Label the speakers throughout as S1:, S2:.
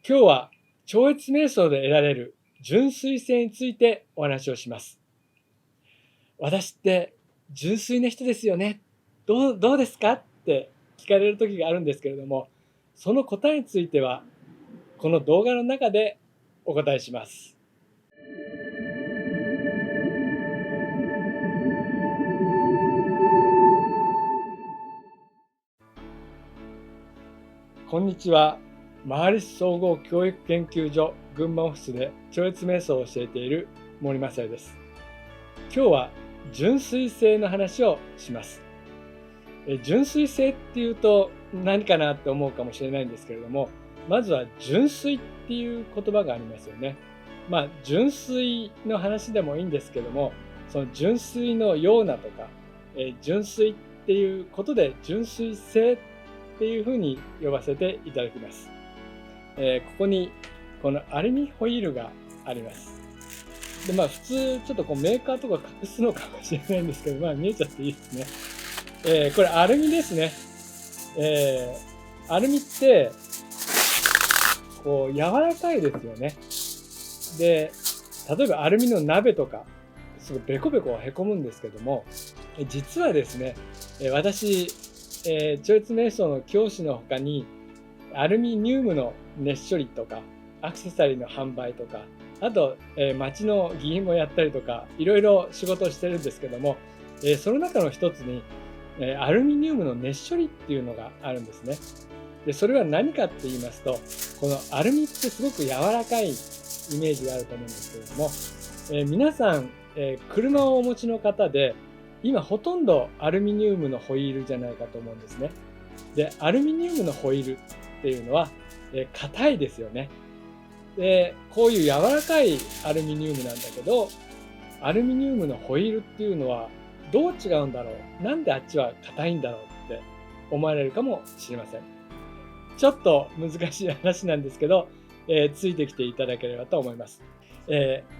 S1: 今日は超越瞑想で得られる純粋性についてお話をします。私って純粋な人ですよね。どうですかって聞かれる時があるんですけれども、その答えについてはこの動画の中でお答えします。こんにちは。マハリシ総合教育研究所群馬オフィスで超越瞑想を教えている森正也です。今日は純粋性の話をします。純粋性っていうと何かなって思うかもしれないんですけれども、まずは純粋っていう言葉がありますよね。純粋の話でもいいんですけども、その純粋のようなとか、純粋っていうことで純粋性っていうふうに呼ばせていただきます。ここにこのアルミホイールがあります。で普通ちょっとメーカーとか隠すのかもしれないんですけど、見えちゃっていいですね。これアルミですね。アルミって柔らかいですよね。で、例えばアルミの鍋とかすごいベコベコへこむんですけども、実はですね、私、超越瞑想の教師の他にアルミニウムの熱処理とかアクセサリーの販売とか、あと、町の議員もやったりとか、いろいろ仕事をしてるんですけども、その中の一つにアルミニウムの熱処理っていうのがあるんですね。で、それは何かって言いますと、このアルミってすごく柔らかいイメージがあると思うんですけれども、皆さん、車をお持ちの方で、今ほとんどアルミニウムのホイールじゃないかと思うんですね。で、アルミニウムのホイールっていうのは、硬いですよね。で、こういう柔らかいアルミニウムなんだけど、アルミニウムのホイールっていうのはどう違うんだろう、なんであっちは硬いんだろうって思われるかもしれません。ちょっと難しい話なんですけど、ついてきていただければと思います。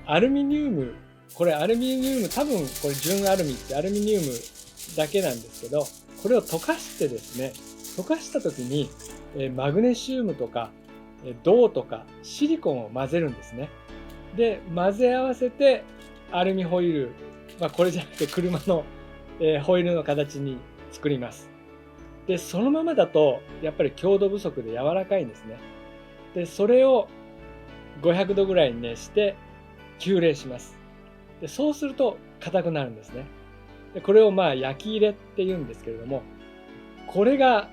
S1: アルミニウム、これアルミニウム、多分これ純アルミってアルミニウムだけなんですけど、これを溶かしてですね、溶かした時にマグネシウムとか銅とかシリコンを混ぜるんですね。で、混ぜ合わせてアルミホイール、これじゃなくて車のホイールの形に作ります。で、そのままだとやっぱり強度不足で柔らかいんですね。で、それを500度ぐらいに熱して急冷します。で、そうすると硬くなるんですね。で、これを焼き入れって言うんですけれども、これが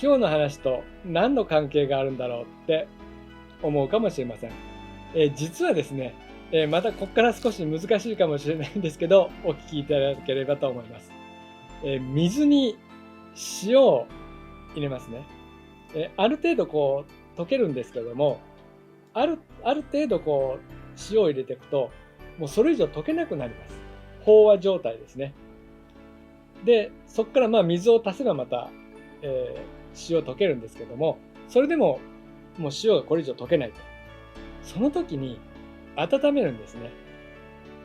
S1: 今日の話と何の関係があるんだろうって思うかもしれません。実はですね、またここから少し難しいかもしれないんですけど、お聞きいただければと思います。水に塩を入れますね。ある程度溶けるんですけども、ある程度塩を入れていくと、もうそれ以上溶けなくなります。飽和状態ですね。で、そこから水を足せばまた、塩溶けるんですけども、それでももう塩がこれ以上溶けないと。その時に温めるんですね。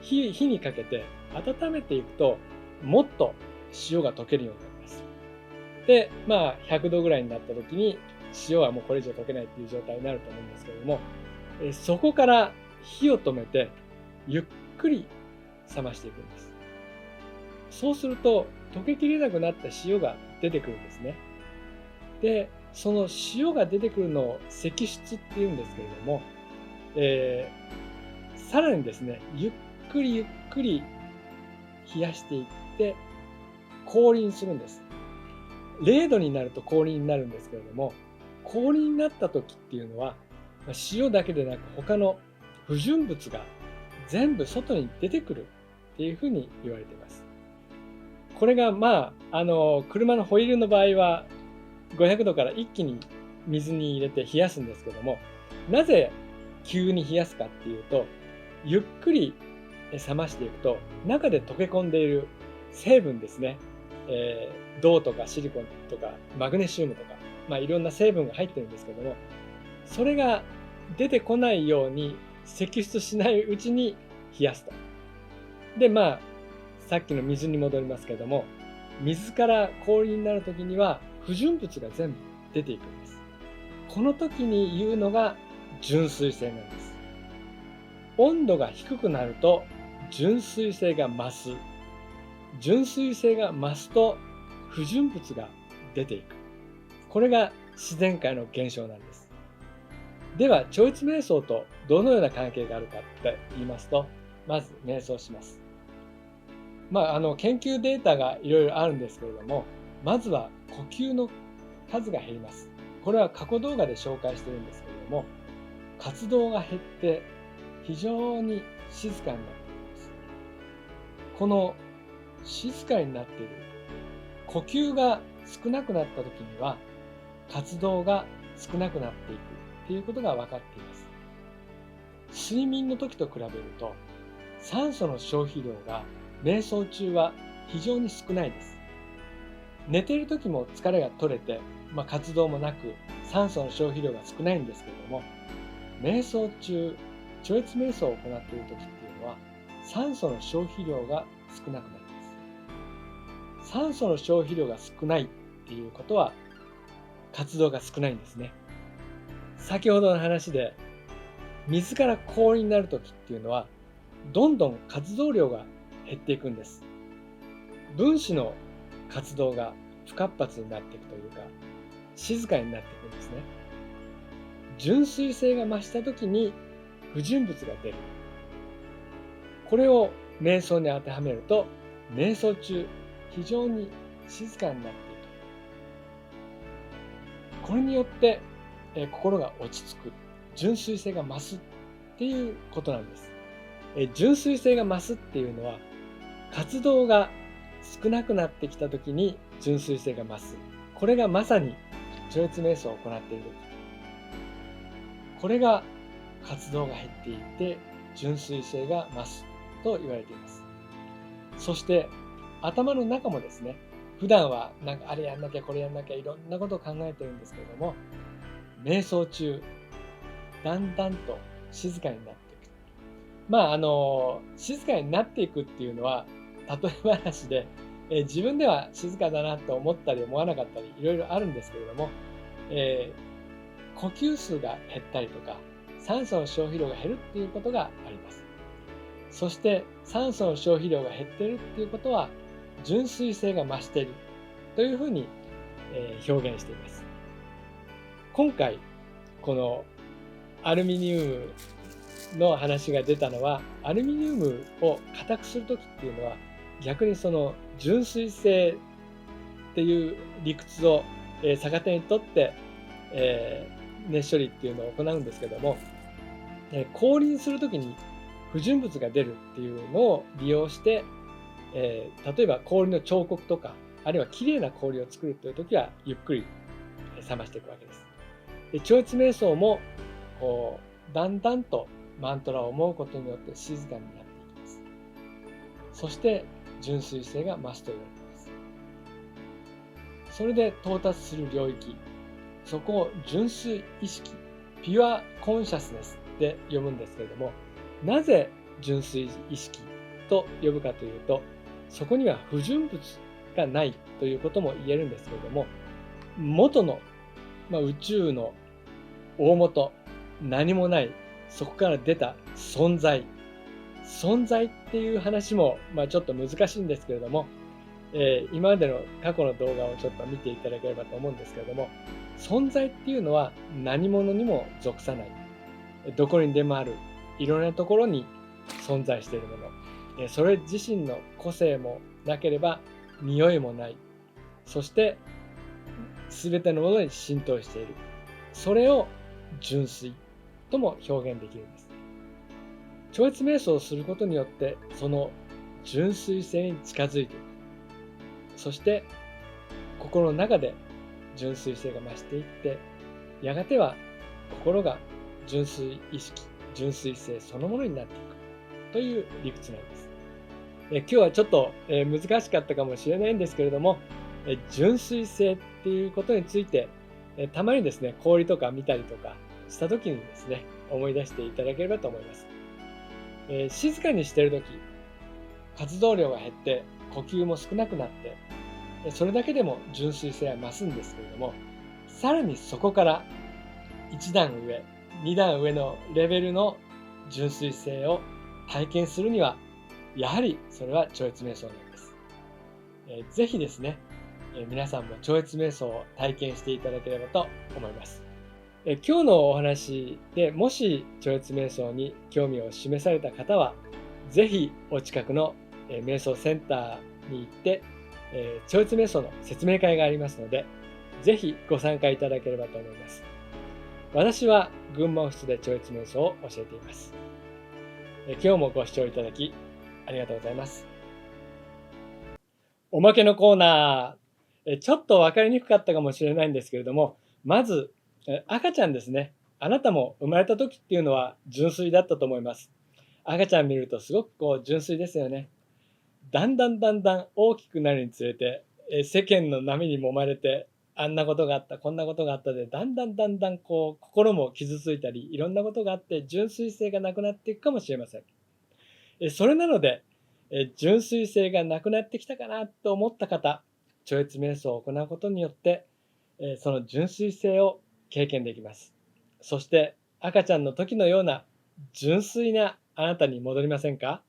S1: 火にかけて温めていくと、もっと塩が溶けるようになります。で、100度ぐらいになった時に、塩はもうこれ以上溶けないっていう状態になると思うんですけれども、そこから火を止めて、ゆっくり冷ましていくんです。そうすると、溶けきれなくなった塩が出てくるんですね。で、その塩が出てくるのを析出っていうんですけれども、さらにですね、ゆっくり冷やしていって氷にするんです。0度になると氷になるんですけれども、氷になった時っていうのは、塩だけでなく他の不純物が全部外に出てくるっていうふうに言われています。これが車のホイールの場合は500度から一気に水に入れて冷やすんですけども、なぜ急に冷やすかっていうと、ゆっくり冷ましていくと中で溶け込んでいる成分ですね、銅とかシリコンとかマグネシウムとか、いろんな成分が入ってるんですけども、それが出てこないように析出しないうちに冷やすと。で、さっきの水に戻りますけども、水から氷になるときには不純物が全部出ていくんです。この時に言うのが純粋性なんです。温度が低くなると純粋性が増す。純粋性が増すと不純物が出ていく。これが自然界の現象なんです。では、超越瞑想とどのような関係があるかって言いますと、まず瞑想します。研究データがいろいろあるんですけれども、まずは呼吸の数が減ります。これは過去動画で紹介しているんですけれども、活動が減って非常に静かになっています。この静かになっている、呼吸が少なくなった時には活動が少なくなっていくということが分かっています。睡眠の時と比べると酸素の消費量が瞑想中は非常に少ないです。寝ている時も疲れが取れて、活動もなく酸素の消費量が少ないんですけれども、瞑想中、超越瞑想を行っている時っていうのは酸素の消費量が少なくなります。酸素の消費量が少ないっていうことは活動が少ないんですね。先ほどの話で水から氷になる時っていうのはどんどん活動量が減っていくんです。分子の活動が不活発になっていくというか、静かになっていくんですね。純粋性が増した時に不純物が出る。これを瞑想に当てはめると、瞑想中非常に静かになっていく。これによって心が落ち着く、純粋性が増すっていうことなんです。純粋性が増すっていうのは、活動が少なくなってきたときに純粋性が増す。これがまさに超越瞑想を行っているとき。これが活動が減っていって純粋性が増すと言われています。そして頭の中もですね、普段はあれやんなきゃこれやんなきゃいろんなことを考えてるんですけれども、瞑想中だんだんと静かになっていく。静かになっていくっていうのは例え話で、自分では静かだなと思ったり思わなかったりいろいろあるんですけれども、呼吸数が減ったりとか酸素の消費量が減るっていうことがあります。そして酸素の消費量が減っているっていうことは純粋性が増しているというふうに表現しています。今回このアルミニウムの話が出たのは、アルミニウムを硬くするときっていうのは逆にその純粋性っていう理屈を逆手にとって熱処理っていうのを行うんですけども、氷にするときに不純物が出るっていうのを利用して、例えば氷の彫刻とか、あるいはきれいな氷を作るというときはゆっくり冷ましていくわけです。超越瞑想もだんだんとマントラを思うことによって静かになっていきます。そして純粋性が増すと言われています。それで到達する領域、そこを純粋意識、ピュアコンシャスネスで呼ぶんですけれども、なぜ純粋意識と呼ぶかというと、そこには不純物がないということも言えるんですけれども、元の、宇宙の大元、何もない、そこから出た存在っていう話もちょっと難しいんですけれども、今までの過去の動画をちょっと見ていただければと思うんですけれども、存在っていうのは何者にも属さない、どこにでもある、いろんなところに存在しているもの、それ自身の個性もなければ匂いもない、そして全てのものに浸透している、それを純粋とも表現できるんです。超越瞑想をすることによってその純粋性に近づいていく。そして心の中で純粋性が増していって、やがては心が純粋意識、純粋性そのものになっていくという理屈なんです。今日はちょっと難しかったかもしれないんですけれども、純粋性っていうことについてたまにですね、氷とか見たりとかした時にですね、思い出していただければと思います。静かにしている時、活動量が減って呼吸も少なくなって、それだけでも純粋性は増すんですけれども、さらにそこから一段上、2段上のレベルの純粋性を体験するには、やはりそれは超越瞑想なんです。ぜひですね、皆さんも超越瞑想を体験していただければと思います。今日のお話でもし超越瞑想に興味を示された方は、ぜひお近くの瞑想センターに行って、超越瞑想の説明会がありますので、ぜひご参加いただければと思います。私は群馬オフィスで超越瞑想を教えています。今日もご視聴いただきありがとうございます。おまけのコーナー。ちょっと分かりにくかったかもしれないんですけれども、まず赤ちゃんですね。あなたも生まれた時っていうのは純粋だったと思います。赤ちゃん見るとすごく純粋ですよね。だんだん大きくなるにつれて、世間の波に揉まれて、あんなことがあった、こんなことがあったで、だんだん心も傷ついたり、いろんなことがあって純粋性がなくなっていくかもしれません。それなので、純粋性がなくなってきたかなと思った方、超越瞑想を行うことによって、その純粋性を経験できます。そして赤ちゃんの時のような純粋なあなたに戻りませんか？